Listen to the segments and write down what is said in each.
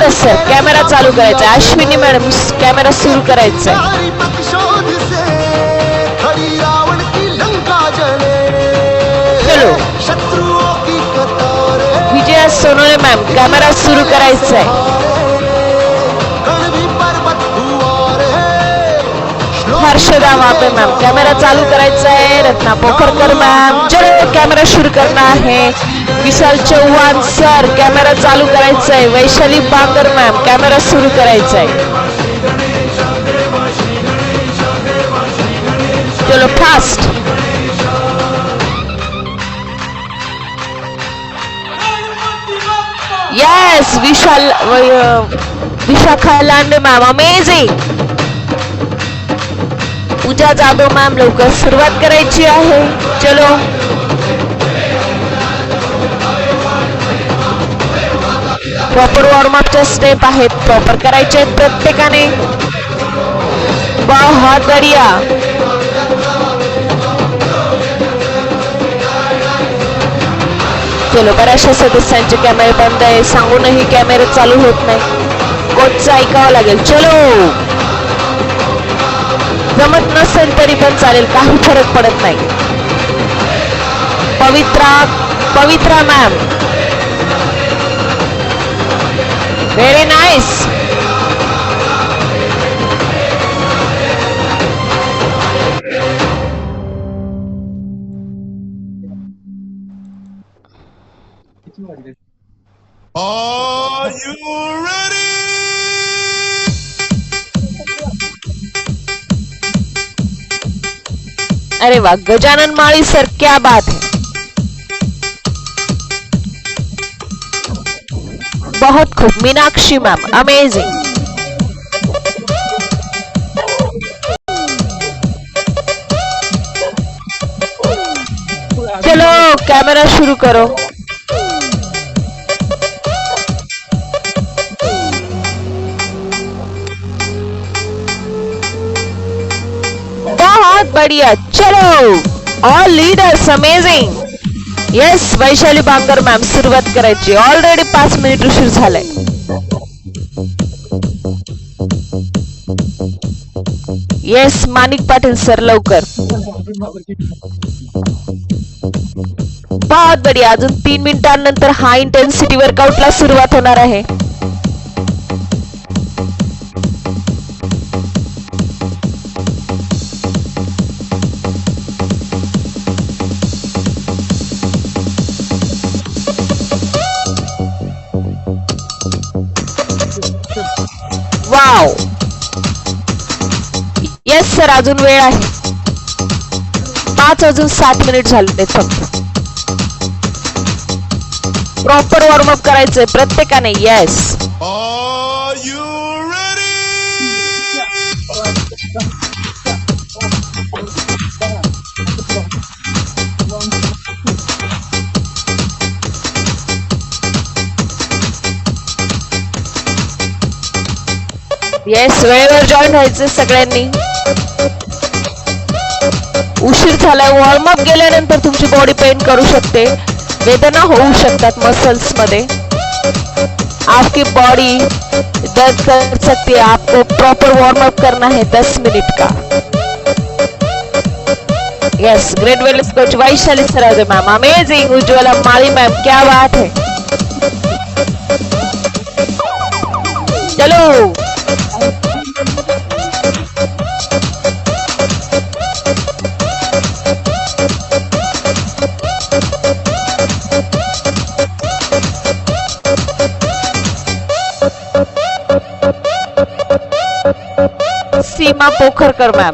Yes sir, camera चालू करायचा आहे. अश्विनी मॅडम कॅमेरा सुरू करायचा आहे. चलो विजया सोनोने मॅम कॅमेरा सुरू करायचा आहे. हर्षदा वापे मॅम कॅमेरा चालू करायचा आहे. रत्ना पोखरकर मॅम चलो कॅमेरा सुरू करना है. विशाल चौहान सर कॅमेरा चालू करायचा आहे. वैशाली बांगर मॅम कॅमेरा सुरू करायचा आहे. चलो fast. Yes Vishakha Lande ma'am amazing. Pooja Jadhav ma'am लवकर सुरुवात करायची आहे. चलो प्रॉपर वॉर्मअपच्या स्टेप आहेत, प्रॉपर करायचे आहेत प्रत्येकाने. बहुत बढ़िया. चलो बऱ्याचशा सदस्यांचे कॅमेरे बंद आहे, सांगूनही कॅमेरे चालू होत नाही. कोचचं ऐकावं लागेल. चलो जमत नसेल तरी पण चालेल, काही फरक पडत नाही. Pavitra ma'am very nice. Are you ready? अरे वाह गजानन माळी सर क्या बात है. बहुत खूब. Meenakshi ma'am amazing. चलो कैमरा शुरू करो. बहुत बढ़िया. चलो all leaders amazing. Yes Vaishali Bangar ma'am सुरुवात करायची. ऑलरेडी 5 मिनिट उशीर झालाय. येस माणिक पाटील सर लवकर. बहुत बढ़िया. अजून 3 मिनिटांनंतर हाय इंटेन्सिटी वर्कआउटला सुरुवात होणार आहे. वाव. येस सर अजून वेळ आहे. 5 अजून 7 मिनिट झाले फक्त. प्रॉपर वॉर्मअप करायचंय प्रत्येकाने. Yes Are you ready? Yes वेळेवर जॉईन व्हायचं सगळ्यांनी. उशीर झालाय. वॉर्मअप गेल्यानंतर तुमची बॉडी पेन करू शकते, वेदना होऊ शकतात मसल्स मध्ये. आपकी बॉडी दर्द कर सकती है. आपको प्रॉपर वार्म अप करना है 10 मिनट का. Yes great wellness coach Vaishali Saraje ma'am amazing. Ujjwala Mali ma'am क्या बात है. चलो Seema Pokharkar ma'am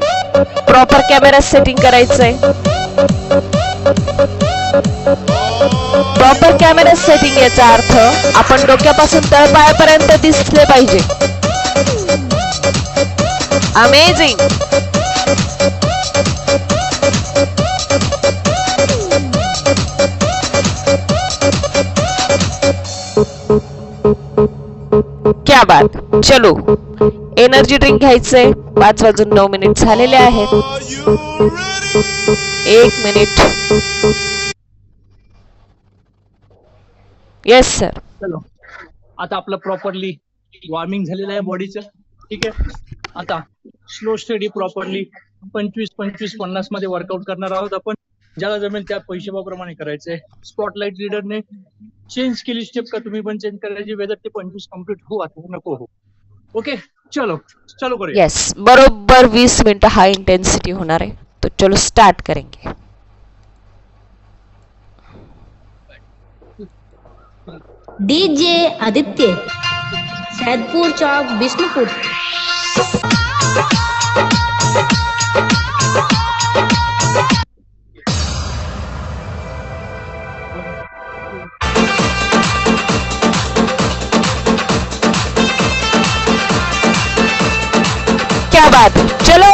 proper camera setting करायचंय. प्रॉपर कॅमेरा सेटिंग याचा अर्थ आपण डोक्यापासून तळपायापर्यंत दिसले पाहिजे. अमेझिंग. क्या बात. चलो एनर्जी ड्रिंक घ्यायचंय. 5 वाजून 9 मिनिट झालेले आहेत. 1 मिनिट. Yes sir. चलो आता आपलं प्रॉपरली वॉर्मिंग झालेलं आहे बॉडीचं. ठीक आहे, आता स्लो स्टडी प्रॉपरली 25-50 मध्ये वर्कआउट करणार आहोत आपण. ज्याला जमेल त्या पैशाप्रमाणे करायचंय. स्पॉटलाइट रीडरने चेंज केली स्टेप का तुम्ही पण चेंज करायची, वेदर ते 25 कम्प्लीट हो आता नको हो. ओके, चलो चलो करूया. यस, बरोबर 20 मिनिट हाई इंटेंसिटी होणार आहे. तो चलो स्टार्ट करेंगे. डीजे आदित्य, सैदपुर चौक, बिष्णुपुर. क्या बात है. चलो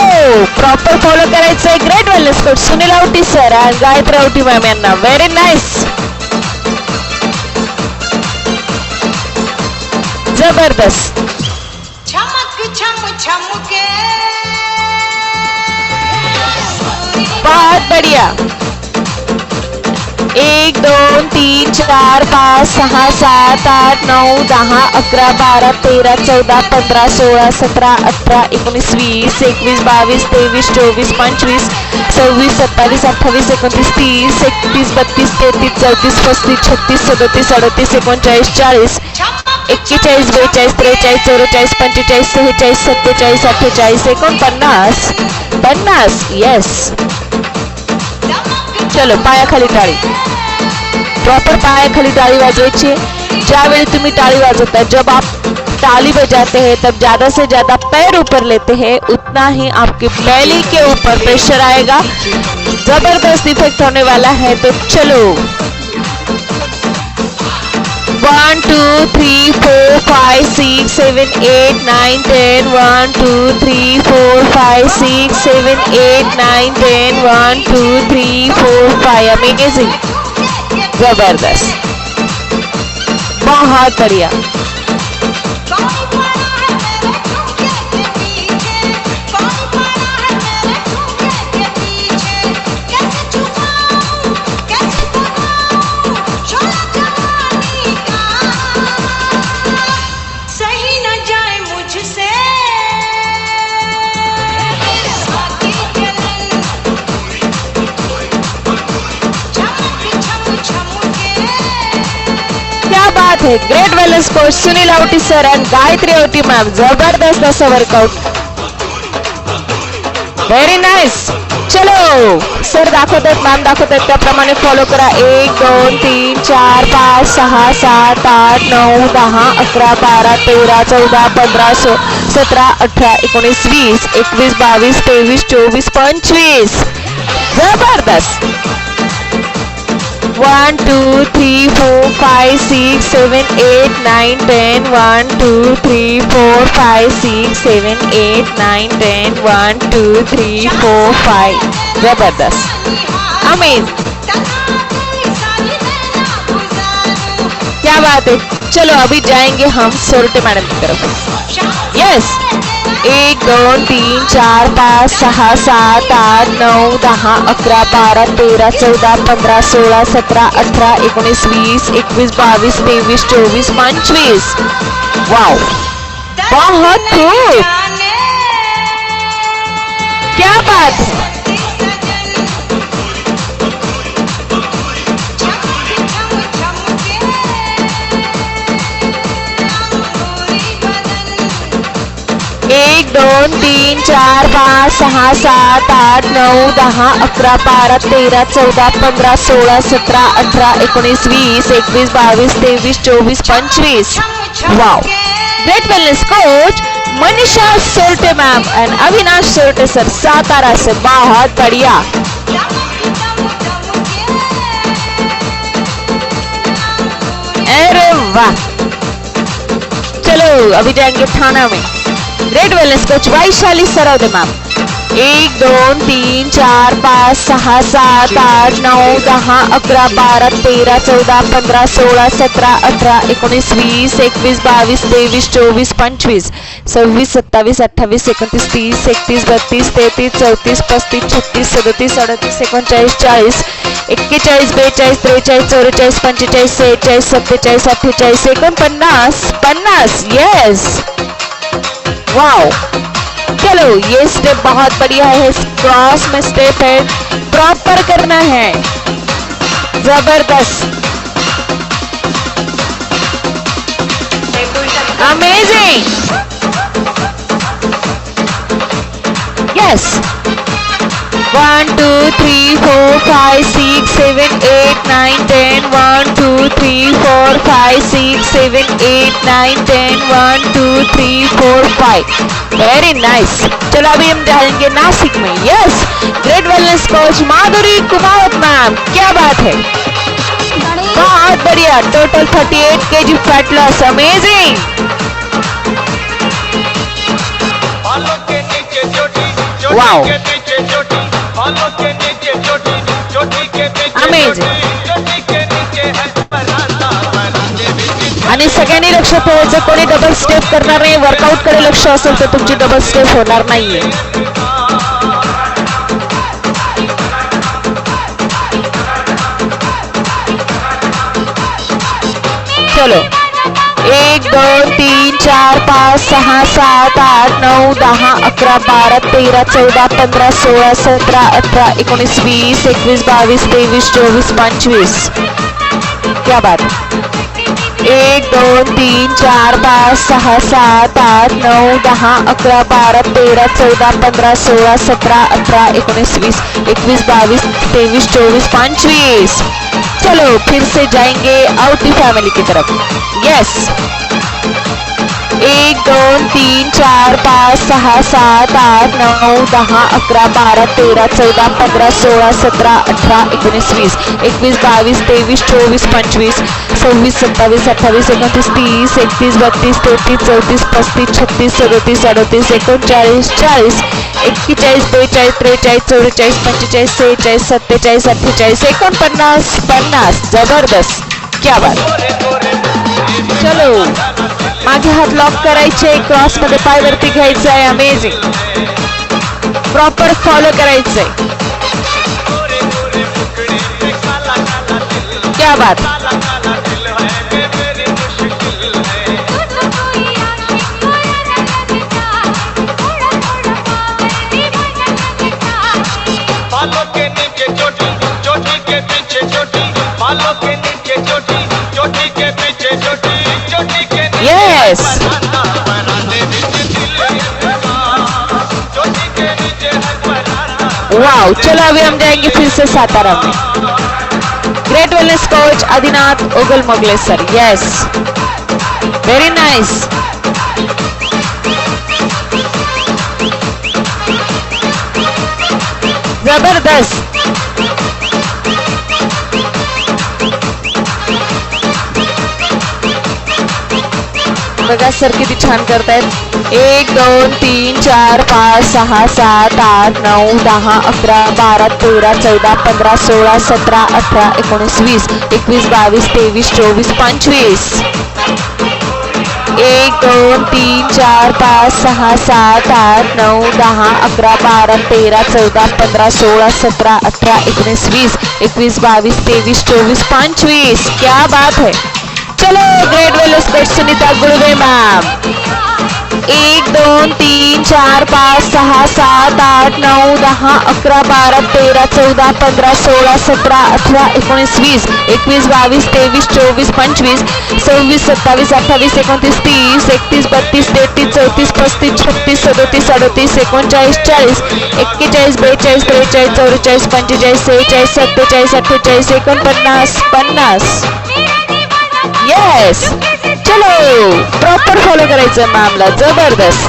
प्रॉपर फॉलो करायचंय. Great wellness coach Sunil Awati sir आणि गायत्री आवटी मॅम यांना. व्हेरी नाईस, जबरदस्त, बहुत बढ़िया. 1 2 3 4 5 6 7 8 9 10 11 12 13 14 15 16 17 18 19 20 21 22 23 24 25 26 27 28 29 30 31 32 33 34 35 36 37 38 39 40 41 42 43 44 45 46 47 48 49 50. येस, चलो पायाखाली टाळी. प्रॉपर पायाखाली टाळी वाजवायची. ज्यावेळी तुम्ही टाळी वाजवता, जब आप ताली बजाते हैं तब ज्यादा से ज्यादा पैर ऊपर लेते हैं, उतना ही आपके बैली के ऊपर प्रेशर आएगा. जबरदस्त इफेक्ट होने वाला है. तो चलो 1 2 3 4 5 6 7 8 9 10 1 2 3 4 5 6 7 8 9 10 1 2 3 4 5. अमेजिंग, जबरदस्त, बहुत बढ़िया. बात है. Great wellness coach Sunil Awati sir आणि गायत्री आवटी मॅम. जबरदस्त असं वर्कआउट. Very nice. चलो सर दाखवतात, मॅम दाखवतात त्याप्रमाणे फॉलो करा. 1 2 3 4 5 6 7 8 9 10 11 12 13 14 15 17 18 19 20 21 22 23 24 25. जबरदस्त. 1 2 3 4 5 6 7 8 9 10 1 2 3 4 5 6 7 8 9 10 1 2 3 4 5. जबरदस्त, अमेजिंग, क्या बात है. चलो अभी जाएंगे हम सोरटे मैडम की तरफ. यस, 1 2 3 4 5 6 7 8 9 10 11 12 13 14 15 16 17 18 19 20 21 22 23 24 25. वाओ, बहुत खूब, क्या बात है. एक 2 3 4 5 6 7 8 9 10 11 12 13 14 15 16 17 18 19 20 21 22 23 24 25. Wow. Great wellness coach Manisha Sorte ma'am and Avinash Sorte sir, Satara से. बहुत बढ़िया. अरे वाह. चलो अभी जाएंगे थाना में. Great wellness coach Vaishali Saraude ma'am. 1 2 3 4 5 6 7 8 9 10 11 12 13 14 15 16 17 18 19 20 21 22 23 24 25 26 27 28 29 30 31 32 33 34 35 36 37 38 39 40 41 42 43 44 45 46 47 48 49 yes wow. चलो ये स्टेप बहुत बढ़िया है, क्रॉस में स्टेप है, प्रॉपर करना है, जबरदस्त, अमेजिंग, यस। 1 2 3 4 5 6 7 8 9 10 1 2 3 4 5 6 7 8 9 10 1 2 3 4 5 very nice. चलो अभी हम जाएंगे नासिक में, yes. Great wellness coach Madhuri Kumawat ma'am, क्या बात है, बहुत बढ़िया। Total 38 kg fat loss, amazing, wow, amazing. आणि सगळ्यांनी लक्ष ठेवायचं, कोणी डबल स्टेप करणार नाही, वर्कआउट कडे लक्ष असेल तर तुमची डबल स्टेप होणार नाहीये। चलो 1 2 3 4 5 6 7 8 9 10 11 12 13 14 15 16 17 18 19 20 21 22 23 24 25 क्या बात। 1 2 3 4 5 6 7 8 9 10 11 12 13 14 15 16 17 18 19 20 21 22 23 24 25। चलो फिर से जाएंगे आउट दी फैमिली की तरफ, यस। 1 2 3 4 5 6 7 8 9 10 11 12 13 14 15 16 17 18 19 20 21 22 23 24 25 26 27 28 29 30 31 32 33 34 35 36 37 38 39 40 41 42 43 44 45 46 47 48 49 50 जबरदस्त, क्या बात। चलो मागे हात लॉक करायचे, क्रॉस मध्ये पाय वरती घ्यायचं आहे, अमेजिंग, प्रॉपर फॉलो करायचंय, क्या बात। Yes, wow. चलो अभी हम जाएंगे फिर से सातारा में, great wellness coach Adinath Ogle Mughal-e sir, yes, very nice. जबरदस्त, बघा सर किती छान करतायत। 1 2 3 4 5 6 7 8 9 10 11 12 13 14 15 16 17 18 19 20 21 22 23 24 25। 1 2 3 4 5 6 7 8 9 10 11 12 13 14 15 16 17 18 19 20 21 22 23 24 25, क्या बात है। चलो great wellness coach Sunita Gudwe ma'am, 1 2 3 4 5 6 7 8 9 10 11 12 13 14 15 16 17 18 19 20 21 22 23 24 25 26 27 28 29 30 31 32 33 34 35 36 37 38 39 40 41 42 43 44 45 46 47 48 49 50। Yes, चलो प्रॉपर फॉलो करायचं मॅमला, जबरदस्त,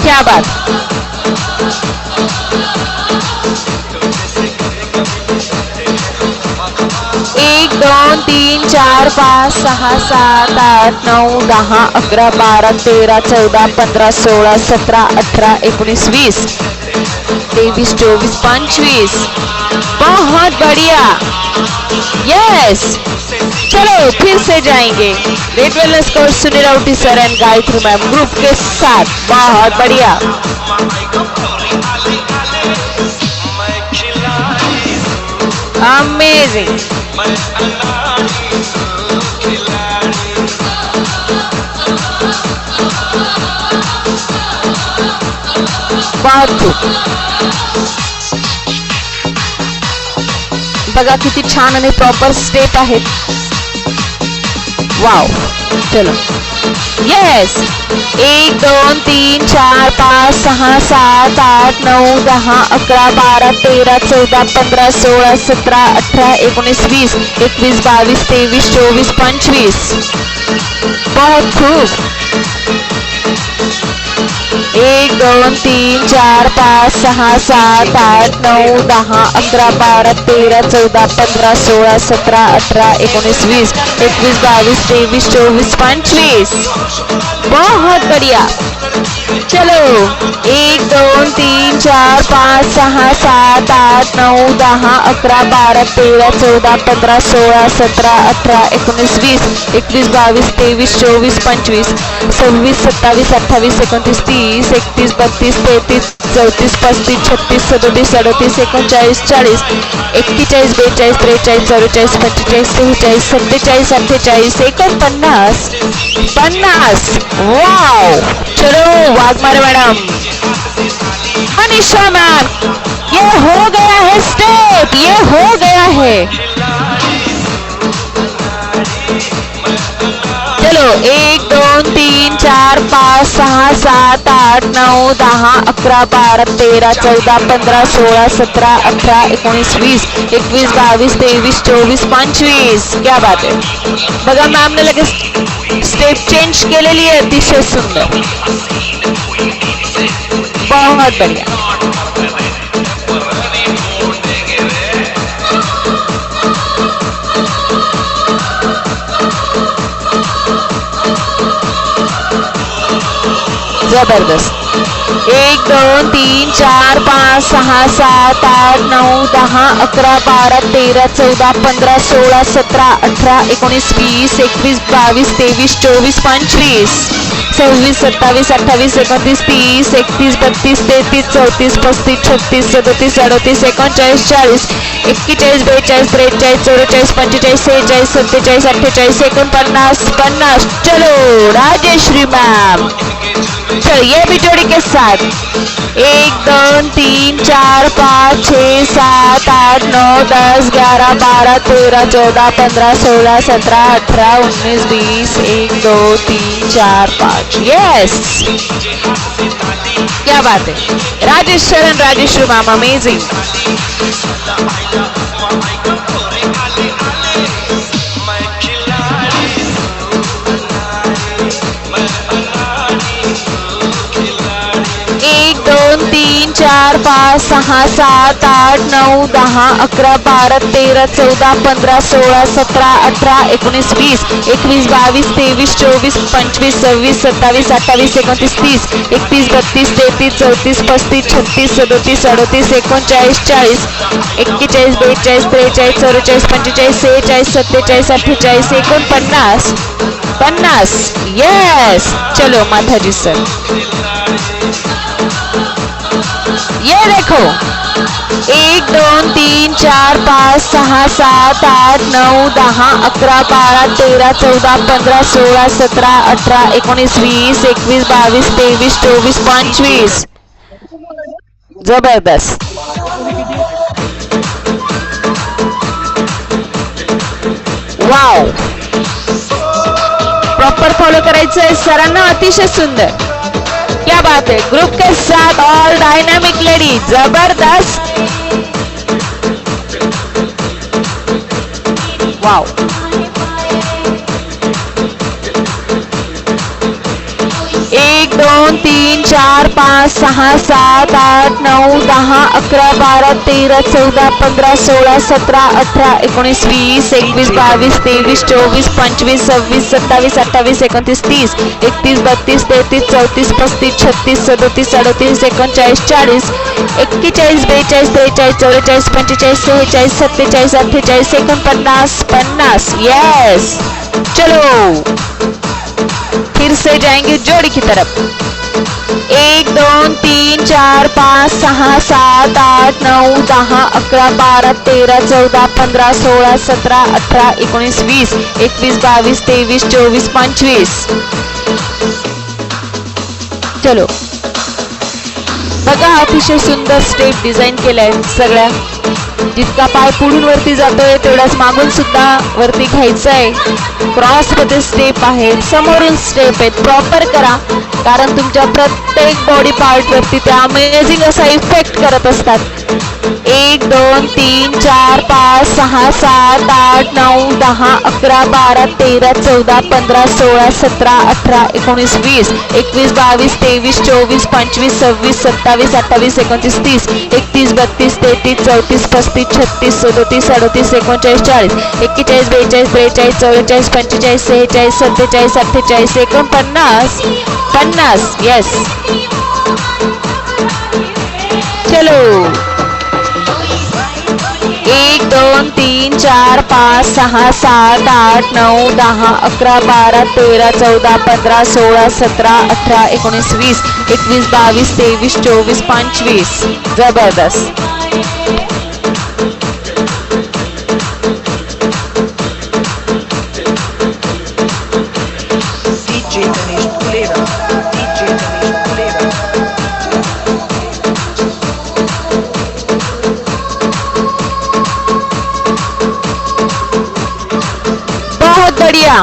क्या बात। 1 2 3 4 5 6 7 8 9 10 11 12 13 14 15 16 17 18 19 20 23 24 25। बहुत बढ़िया, यस। चलो फिर से जाएंगे red wellness coach Sunil Rauti sir and Gayatri ma'am group के साथ। बहुत बढ़िया, अमेजिंग। बहुत खूप, बघा किती छान आणि प्रॉपर स्टेप आहेत। वाव, चलो यस। 1 2 3 4 5 6 7 8 9 10 11 12 13 14 15 16 17 18 19 20 21 22 23 24 25। बहुत खूब। 1 2 3 4 5 6 7 8 9 10 11 12 13 14 15 16 17 18 19 20 21 22 23 24 25। बहुत बढ़िया, चलो 1 2 3 4 5 6 7 8 9 10 11 12 13 14 15 16 17 18 19 20 21 22 23 24 25 26 27 28 29 30 31 32 33 34 35 36 37 38 39 40 41 42 43 44 45 46 47 48 49 50। वाव, चलो वाघमारे मैडम, मनीषा मैम, ये हो गया है स्टेप, ये हो गया है। चलो 1 2 3 4 5 6 7 8 9 10 11 12 13 14 15 16 17 18 19 20 21 22 23 24 25। क्या बात है, बघा मॅम ने लगेच स्टेप चेंज केलेली आहे, अतिशय सुंदर, बहुत बढ़िया। जबरदस्त। 1 2 3 4 5 6 7 8 9 10 11 12 13 14 15 16 17 18 19 20 21 22 23 24 25 26 27 28 29 30 31 32 33 34 35 36 37 38 39 40 41 42 43 44 45 46 47 48 49 50। चलो राजेश्री मैम, चलिए भी जोड़ी के साथ 1 2 3 4 5 6 7 8 9 10 11 12 13 14 15 16 17 18 19 20 1 2 3 4 5। यस, क्या बात है, राजेश शरण, राजेश्वरी मैम, अमेजिंग। एक 2 3 4 5 6 7 8 9 10 11 12 13 14 15 16 17 18 19 20 21 22 23 24 25 26 27 28 29 30 31 32 33 34 35 36 37 38 39 40 41 42 43 44 45 46 47 48 49 50। यस, चलो माताजी सर, ये देखो 1 2 3 4 5 6 7 8 9 10 11 12 13 14 15 16 17 18 19 20 21 22 23 24 25। जबरदस्त, वाव, प्रॉपर फॉलो करायचं आहे सरांना, अतिशय सुंदर, क्या बात है। ग्रुप के साथ ऑल डायनामिक लेडी, जबरदस्त, वाव। 1 1 2 3 4 5 6 7 8 9 10 11 12 13 14 15 16 17 18 19 20 21 22 23 24 25 26 27 28 29 30 31 32 33 34 35 36 37 38 39 40 41 42 43 44 45 46 47 48 49 50 यस। चलो फिर से जाएंगे जोड़ी की तरफ। 1 2 3 4 5 6 7 8 9 10 11 12 13 14 15 16 17 18 19 20 21 22 23 24 25 चलो बघा अतिशय सुंदर स्टेप डिझाईन केलाय सगळ्या। जितका पाय पुढून वरती जातोय तेवढाच मागून सुद्धा वरती घ्यायचा आहे। क्रॉस मध्ये स्टेप आहे, समोरून स्टेप आहेत, प्रॉपर करा कारण तुमच्या प्रत्येक बॉडी पार्ट वरती ते अमेझिंग असा इफेक्ट करत असतात। 1 2 3 4 5 6 7 8 9 10 11 12 13 14 15 16 17 18 19 20 21 22 23 24 25 26 27 28 29 30 31 32 33 34 35 36 37 38 39 40 41 42 43 44 45 46 47 48 49 50 यस। चलो 1 2 3 4 5 6 7 8 9 10 11 12 13 14 15 16 17 18 19 20 21 22 23 24 25 जबरदस्त। बहुत बढ़िया,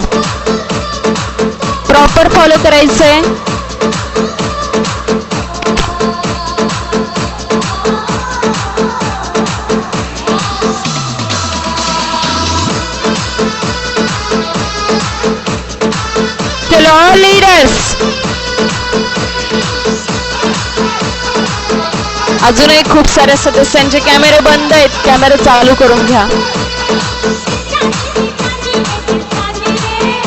प्रॉपर फॉलो करायचंय। चलो लीडर्स अजूनही खूप साऱ्या सदस्यांचे कॅमेरे बंद आहेत, कॅमेरे चालू करून घ्या।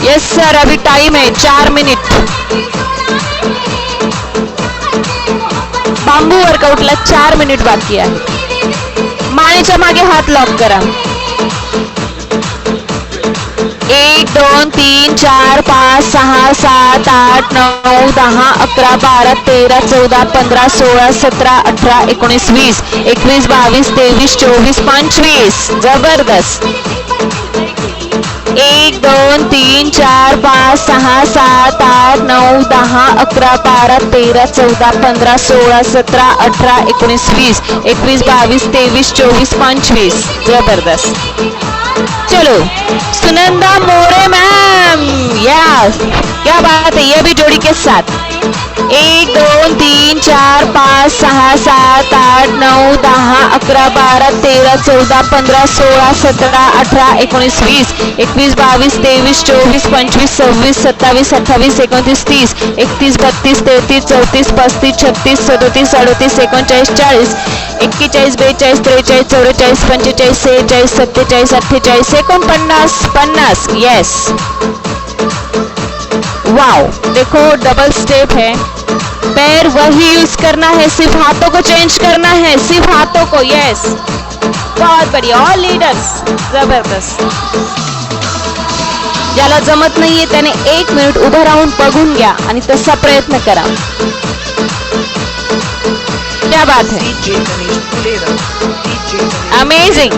यस सर, अभी टाइम है 4 मिनिट। बांबू वर्कआउटला 4 मिनिट बाकी आहे। मानेच्या मागे हात लॉक करा। 1 2 3 4 5 6 7 8 9 10 11 12 13 14 15 16 17 18 19 20 21 22 23 24 25 जबरदस्त। 1 2 3 4 5 6 7 8 9 10 11 12 13 14 15 16 17 18 19 20 21 22 23 24 25 जबरदस्त। चलो सुनंदा मोरे मैम, यस क्या बात है, ये भी जोड़ी के साथ। 1 2 3 4 5 6 7 8 9 10 11 12 13 14 15 16 17 18 19 20 21 22 23 24 25 26 27 28 29 30 31 32 33 34 35 36 37 38 39 40 41 42 43 44 45 46 47 48 49 50 यस। वाओ, देखो डबल स्टेप है, पैर वही यूज करना है, सिर्फ हाथों को चेंज करना है, सिर्फ हाथों को। यस, बहुत बढ़िया, ऑल लीडर्स जबरदस्त। ज्याला जमत नाहीये त्याने 1 मिनिट उभं राहून बघून घ्या आणि तसा प्रयत्न करा। क्या बात है, अमेजिंग,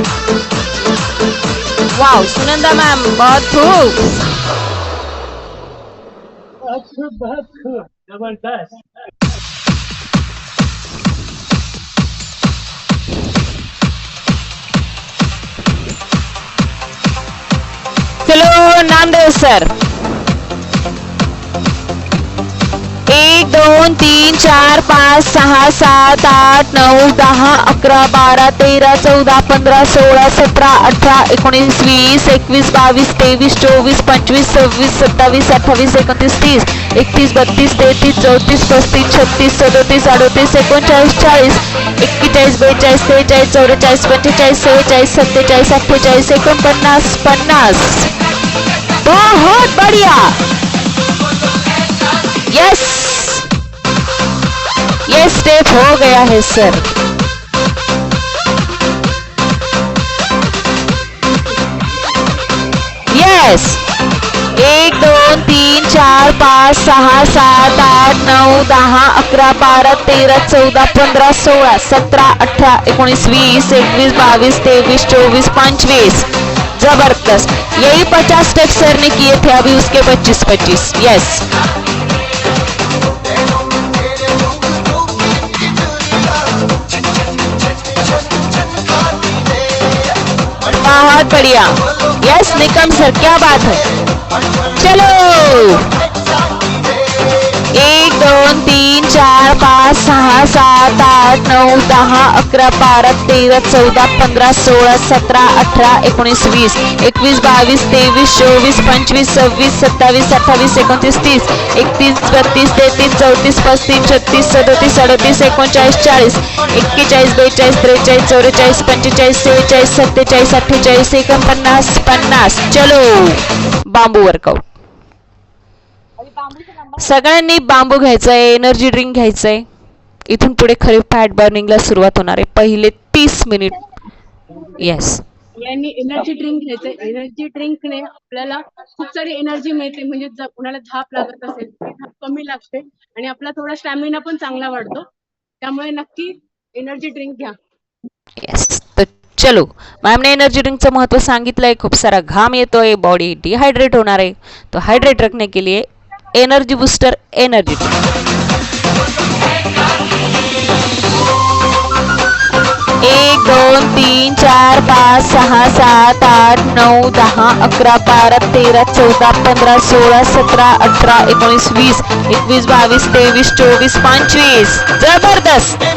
वाओ सुनंदा मैम बहुत खूब। जबरदस्त। चलो नामदेव सर, 1 2 3 4 5 6 7 8 8 9 10 11 12 13 14 15 16 17 18 19 20 21 22 23 24 25 26 27 28 29 30 31 32 33 34 35 36 37 38 39 40 41 42 43 44 45 46 47 48 49 50 बहुत बढ़िया यस ये स्टेप हो गया है सर यस 1 2 3 4 5 6 7 8 9 10 11 12 13 14 15 16 17 18 19 20 21 22 23 24 25 जबरदस्त यही 50 स्टेप सर ने किए थे अभी उसके 25 यस बहुत बढ़िया यस निकम सर क्या बात है चलो 1 2 3 4 5 6 7 8 9 10 11 12 13 14 15 16 17 18 19 20 21 22 23 24 25 26 27 28 29 30 31 32 33 34 35 36 37 38 39 40 41 42 43 44 45 46 47 48 49 50 चलो बांबू वर्कआउट सगळ्यांनी बांबू घ्यायचंय एनर्जी ड्रिंक घ्यायचंय इथून पुढे खरी फॅट बर्निंगला सुरुवात होणार आहे पहिले 30 मिनिट येस यांनी एनर्जी ड्रिंक घ्यायचं एनर्जी ड्रिंकने आपल्याला खूप सारी एनर्जी मिळते म्हणजे जर कुणाला धाप लागत असेल ती धाप कमी लागते आणि आपला थोडा स्टॅमिना पण चांगला वाढतो त्यामुळे नक्की एनर्जी ड्रिंक घ्या येस तर चलो मॅम ने एनर्जी ड्रिंकचं महत्व सांगितलंय खूप सारा घाम येतोय बॉडी डिहाइड्रेट होणार आहे तो हाइड्रेट रखने के लिए एनर्जी बूस्टर एनर्जी एक 2 3 4 5 6 7 8 9 10 11 12 13 14 15 16 17 18 19 20 21 22 23 24 25 जबरदस्त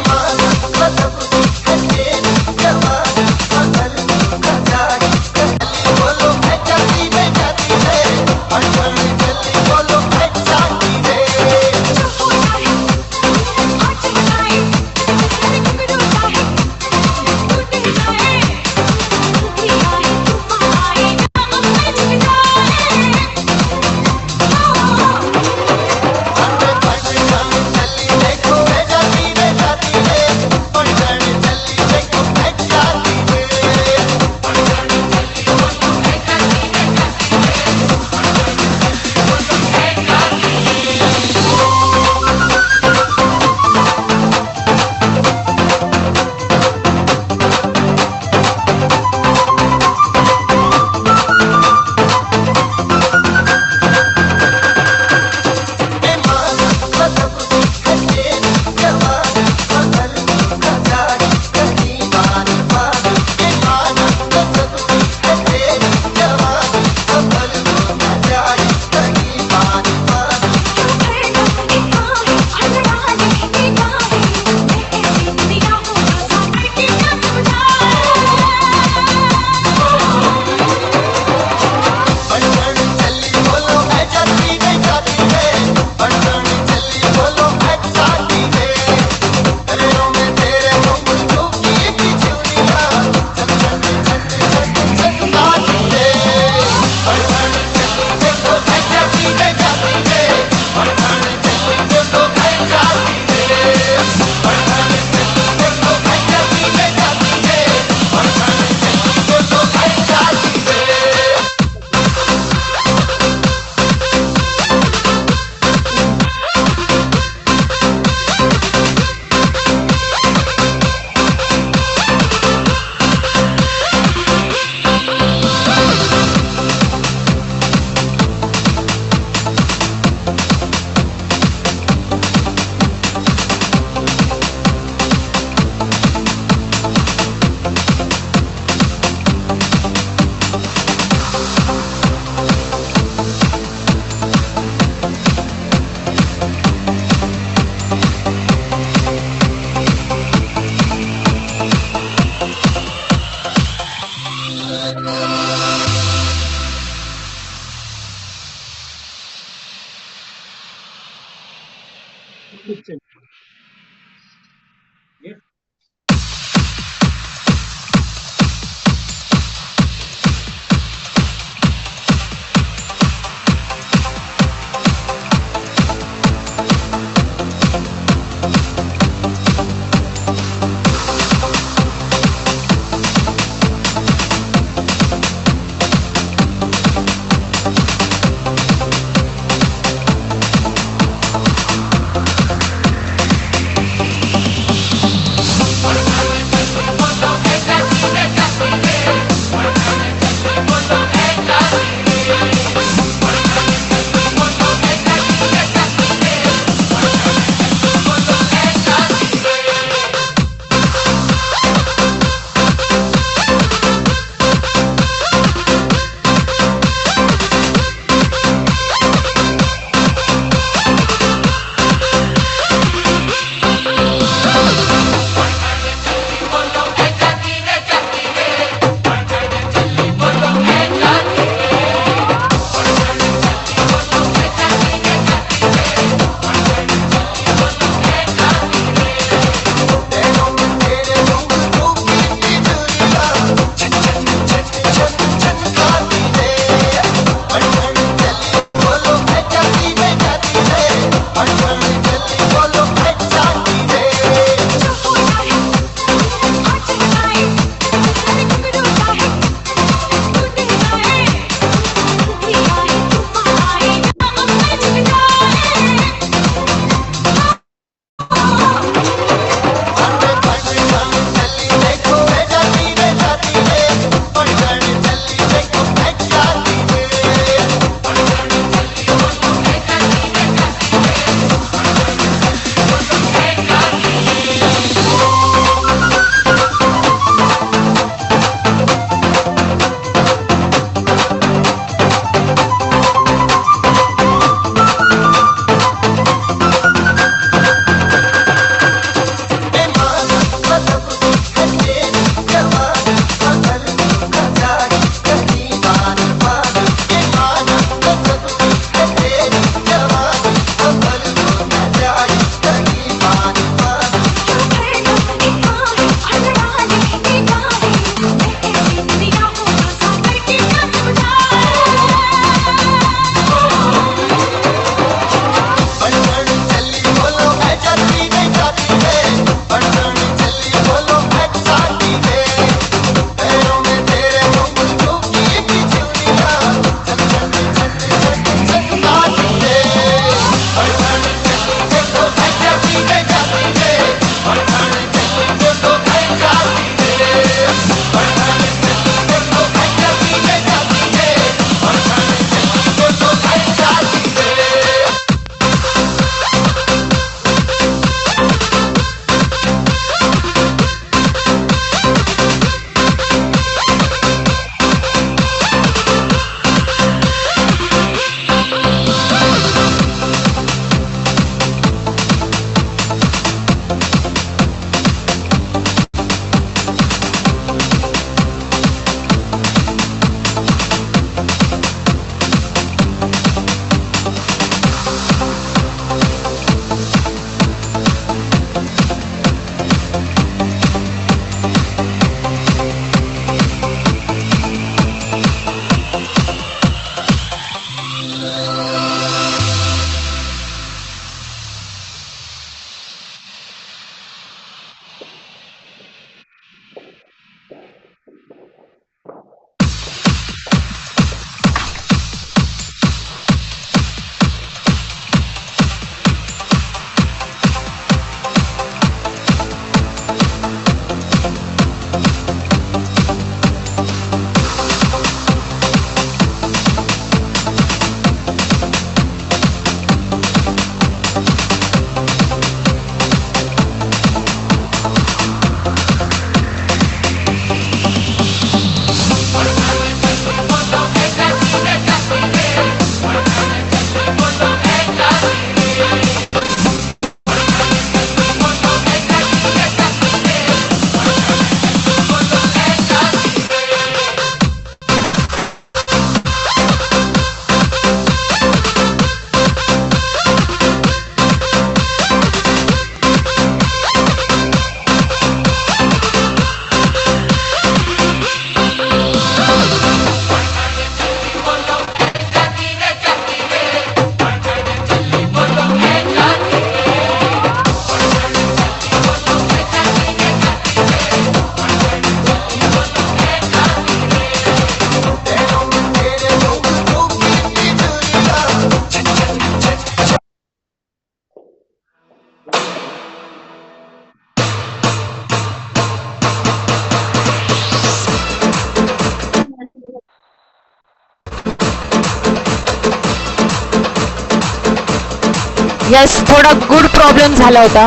यस, थोडा गुड प्रॉब्लेम झाला होता.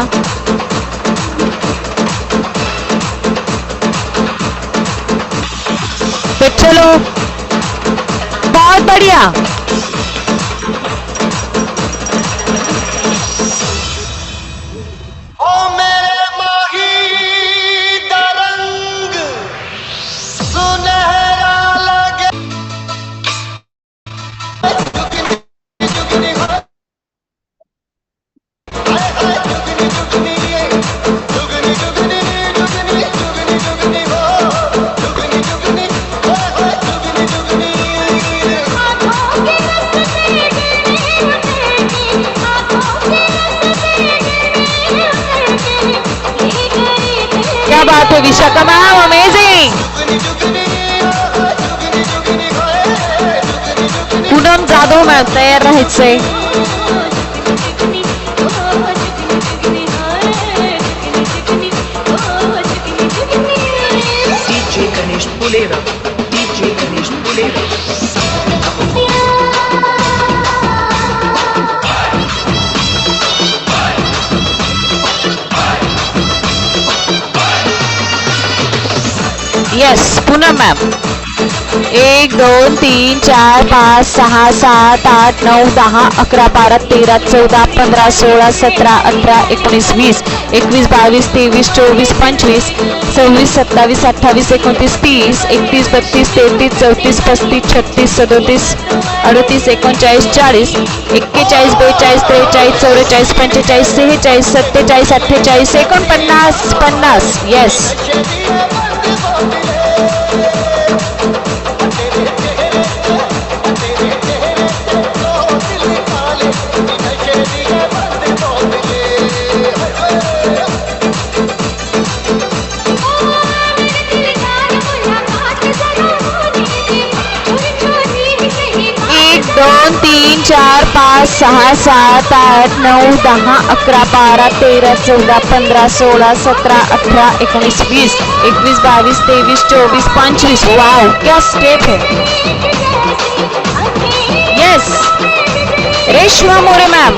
तो चलो, बहुत बढ़िया. ओ मेरे माही दा रंग सुनहरा लगे जुगनी जुगनी हो हाय हाय जुगनी जुगनी जुगनी जुगनी जुगनी जुगनी जुगनी हो जुगनी जुगनी हाय हाय जुगनी जुगनी आंखों के रस्ते गिरने उतरती आंखों के क्या बात है Vishakha ma'am, amazing. Poonam Jadhav ma'am तयार राहायचंय. DJ Ganesh Pulera, DJ Ganesh Pulera. Yes, Poonam ma'am. 1 2 3 4 5 6 7 8 9 10 11 12 13 14 15 16 17 18 19 20 21 22 23 24 25 26 27 28 29 30 31 32 33 34 35 36 37 38 39 40 41 42 43 44 45 46 47 48 49 50. Yes. दोन 3 4 5 6 7 8 9 10 11 12 13 14 15 16 17 18 19 20 21 22 23 24 25. वाव, क्या स्टेप है. Yes, Reshma More ma'am.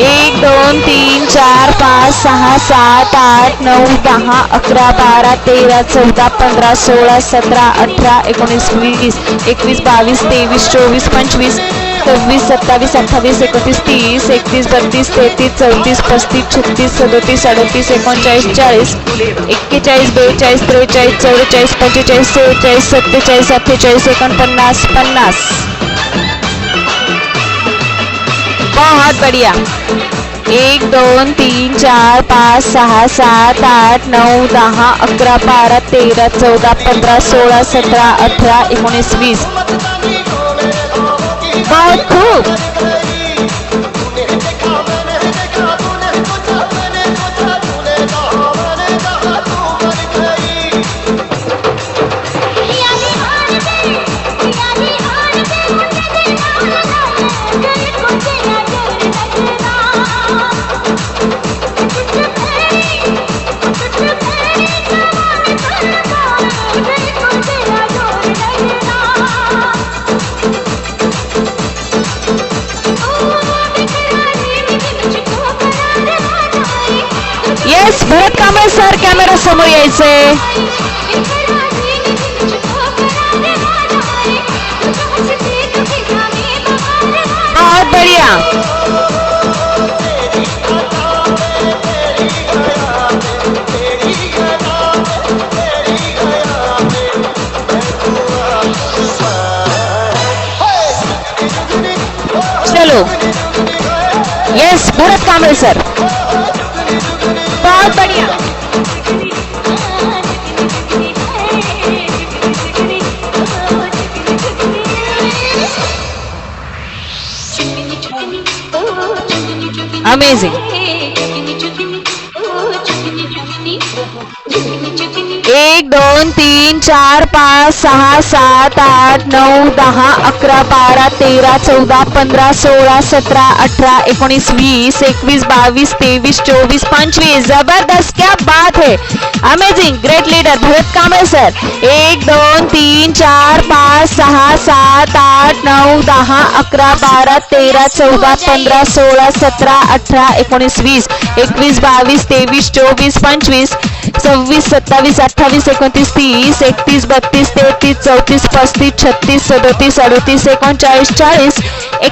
1 2 3 4 5 6 7 8 9 10 11 12 13 14 15 16 17 18 19 20 21 22 23 24 25 26 27 28 29 30 31 32 33 34 35 36 37 38 39 40 41 42 43 44 45 46 47 48 49 50. बहुत बढ़िया. 1 2 3 4 5 6 7 8 9 10 11 12 13 14 15 16 17 18 19 20. बहुत खूब. येस, भरत कांबळे सर कॅमेरा समोर यायचे. बहुत बढ़िया. चलो. यस, भरत कांबळे सर. बहुत बढ़िया. अमेजिंग. 1 2 3 4 5 6 7 8 9 10 11 12 13 14 15 16 17 18 19 20 21 22 23 24 25. जबरदस्त, क्या बात है, अमेजिंग, ग्रेट लीडर बहुत काम है सर. 1 2 3 4 5 6 7 8 9 10 11 12 13 14 15 16 17 18 19 20 21 22 23 24 25 26 27 28 29 30 31 32 33 34 35 36 37 38 39 40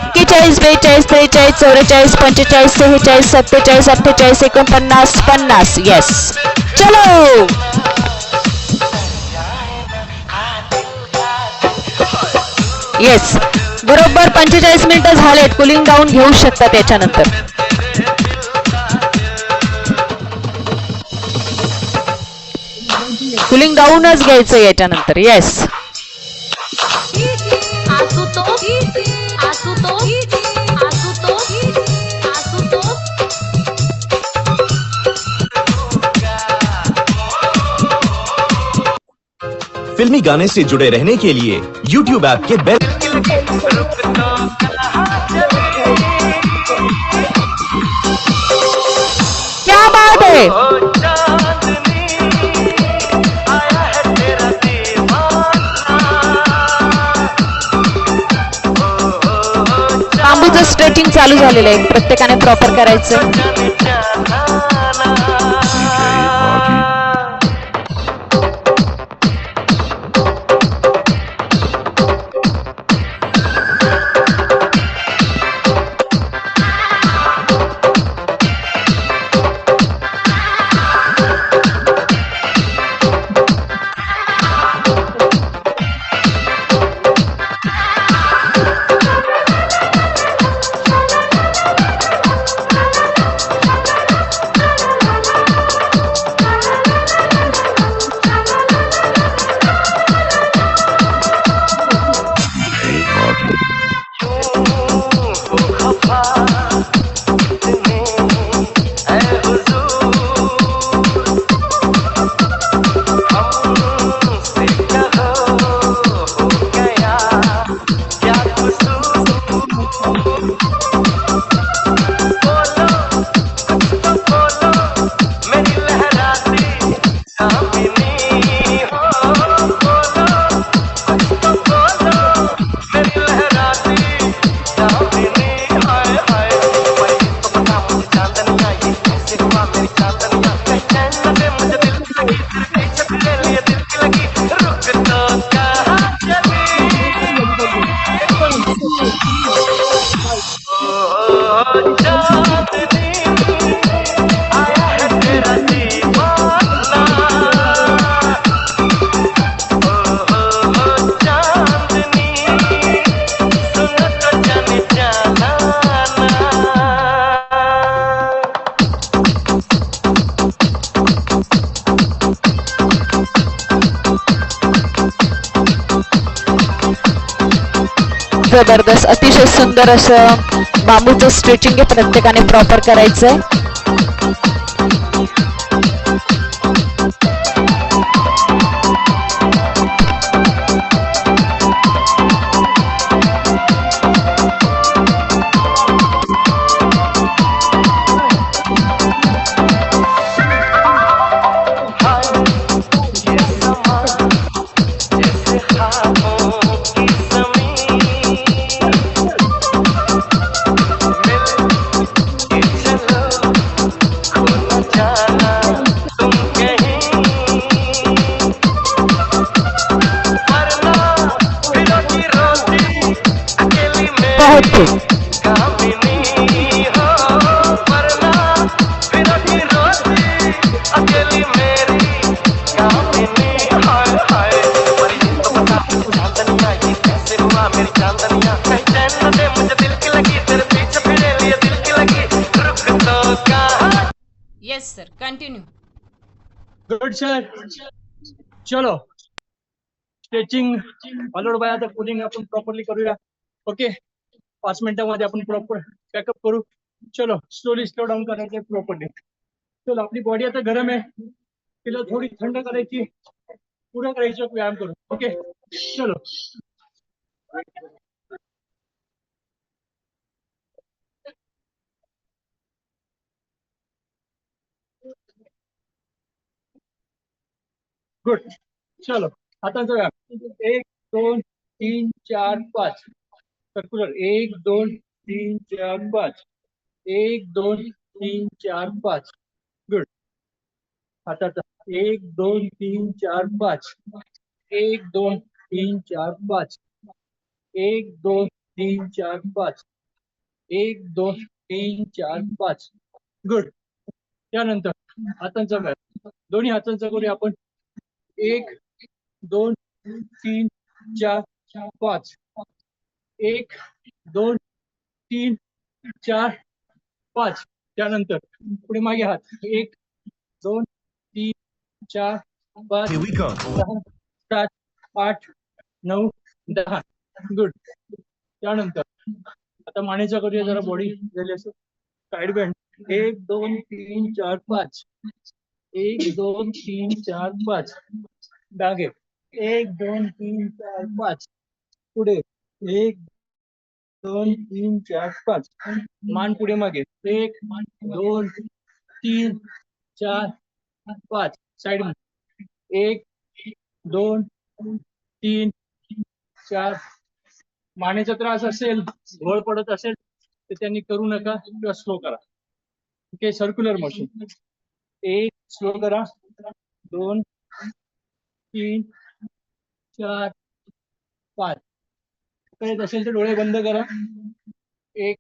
41 42 43 44 45 46 47 48 49 50 येस. चलो येस, बरोबर 45 मिनिटं झालेत. कुलिंग डाऊन घेऊ शकता त्याच्यानंतर. कुलिंग डाऊनच घ्यायचं याच्यानंतर. येस, आशुतोष आशुतोष आशुतोष आशुतोष. फिल्मी गाने से जुड़े रहने के लिए YouTube ऐप के बेल क्या बात है. बांबूचं स्ट्रेचिंग चालू झालेलं आहे, प्रत्येकाने प्रॉपर करायचं. जबरदस्त, अतिशय सुंदर असं बांबूचं स्ट्रेचिंग आहे, प्रत्येकाने प्रॉपर करायचंय. बहुत खूप. Yes, sir. Continue. Good sir. चलो स्ट्रेचिंग फॉलोड बाय आता कूलिंग आपण प्रॉपरली करूया. ओके, 5 मिनिटांमध्ये आपण प्रॉपर पॅकअप करू. चलो स्लो डाऊन करायचं प्रॉपरली. चलो आपली बॉडी आता गरम आहे, तिला थोडी थंड करायची, पुढे करायचं व्यायाम करू. ओके चलो. गुड. चलो हातांचा व्यायाम. 1 2 3 4 5. सर्क्युलर. 1 2 3 4 5. 1 2 3 4 5. गुड. हाताचा 1 2 3 4 5. 1 2 3 4 5. 1 2 3 4 5. 1 2 3 4 5. गुड. त्यानंतर हातांचा व्यायाम. दोन्ही हातांचा करूया आपण. 1 2 3 4 5. 1 2 3 4 5. त्यानंतर पुढे मागे हात. 1 2 3 4 5 Here we go. 6 7 8 9 10. गुड. त्यानंतर आता मानेचा करूया जरा. बॉडी झाली असं. Side bend. 1 2 3 4 5. 1 2 3 4 5. डागे. 1 2 3 4 5. पुढे 1 2 3 4 5. मान पुढे मागे. 1 2 3 4 5. साइड. 1 2 3 4. मानेचा त्रास असेल, घोळ पडत असेल तर त्यांनी करू नका किंवा स्लो करा. ओके. Circular motion. 1 स्लो करा. 2 3 4 5. करत असेल तर डोळे बंद करा. 1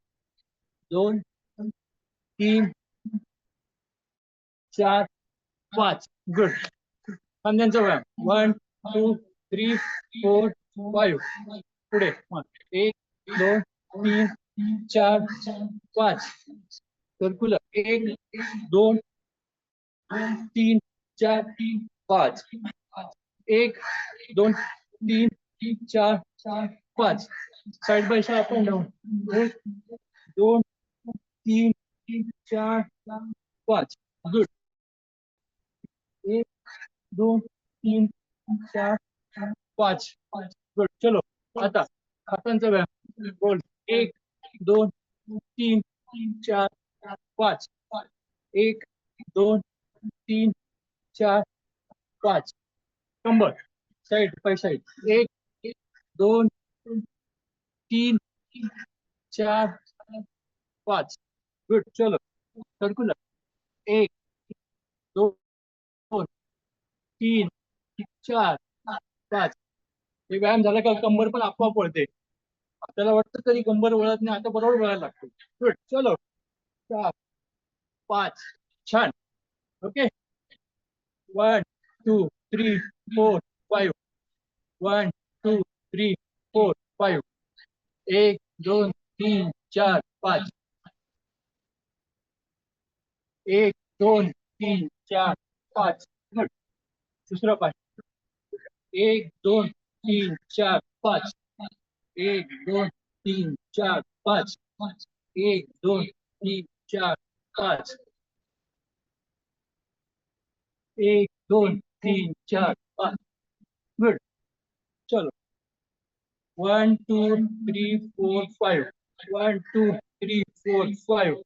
2 3 4 5. गुड. खांद्यांचा व्यायाम. 1 2 3 4 5. पुढे 1 2 3 4 5. Circular. 1 2 3 4 5. 1 2 3 4 5. Side by side up and down. 1 2 3 4 5. Good. 1 2 3 4 5. Good. चलो आता हातांचा व्यायाम. बोल. 1 2 3 4 5. 1 2 3 4 5. कंबर. Side by side. 1 2 3 4 5. गुड. चलो सर्क्युलर. 1 2 3 4 5. हे व्यायाम झाला का कंबर पण आपोआप वळते. आपल्याला वाटतं तरी कंबर वळत नाही, आता बरोबर वळायला लागतो. गुड. चलो 4 5. छान. ओके. 1 2 3 4 5. 1 2 3 4 5. 1 2 3 4 5. 1 2 3 4 5. गुड. दुसरा पाय. 1 2 3 4 5. 1 2 3 4 5. 1 2 3 4 5. 1 2 3 4 5. गुड. चलो 1 2 3 4 5. 1 2 3 4 5.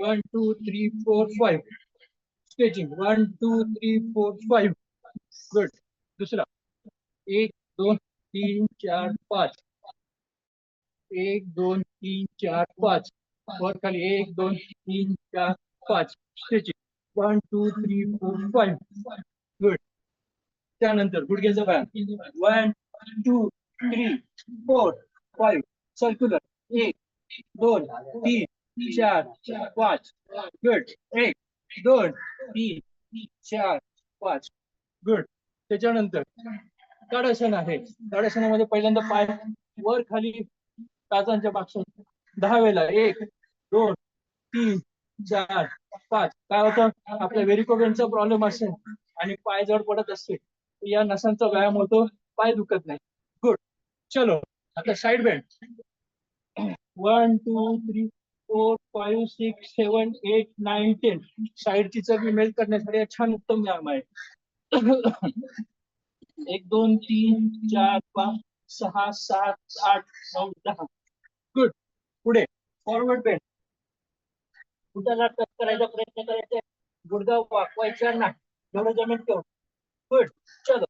1 2 3 4 5. स्ट्रेचिंग. 1 2 3 4 5. गुड. दूसरा 1 2 3 4 5. 1 2 3 4 5. और खाली 1 2 3 4 5. स्ट्रेचिंग. 1 2 3 4 5. गुड. त्यानंतर गुडघ्याचा व्यायाम. 1 2 3 4 5. सर्क्युलर. 1 2 3 4 5. गुड. 1 2 3 4 5. गुड. त्याच्यानंतर ताडासन आहे. ताडासनामध्ये पहिल्यांदा पाय वर खाली टाचांच्या पासून 10 वेळेला. 1 2 3 4 5. काय होतं, आपल्या व्हेरिकोवेनचा प्रॉब्लेम असेल आणि पाय जड पडत असते, या नसांचा व्यायाम होतो, पाय दुखत नाही. गुड. चलो आता साइड बेंड. 1 2 3 4 5 6 7 8 9 10. साइडची चरबी मेल्ट करण्यासाठी हा छान उत्तम व्यायाम आहे. 1 2 3 4 5 6 7 8 9 10. गुड. पुढे फॉरवर्ड बेंड. गुडघ्याला टच करायचा प्रयत्न करायचा. गुडघा वाकवायचा नाही, जेवढं जमेल तेवढं. गुड चलो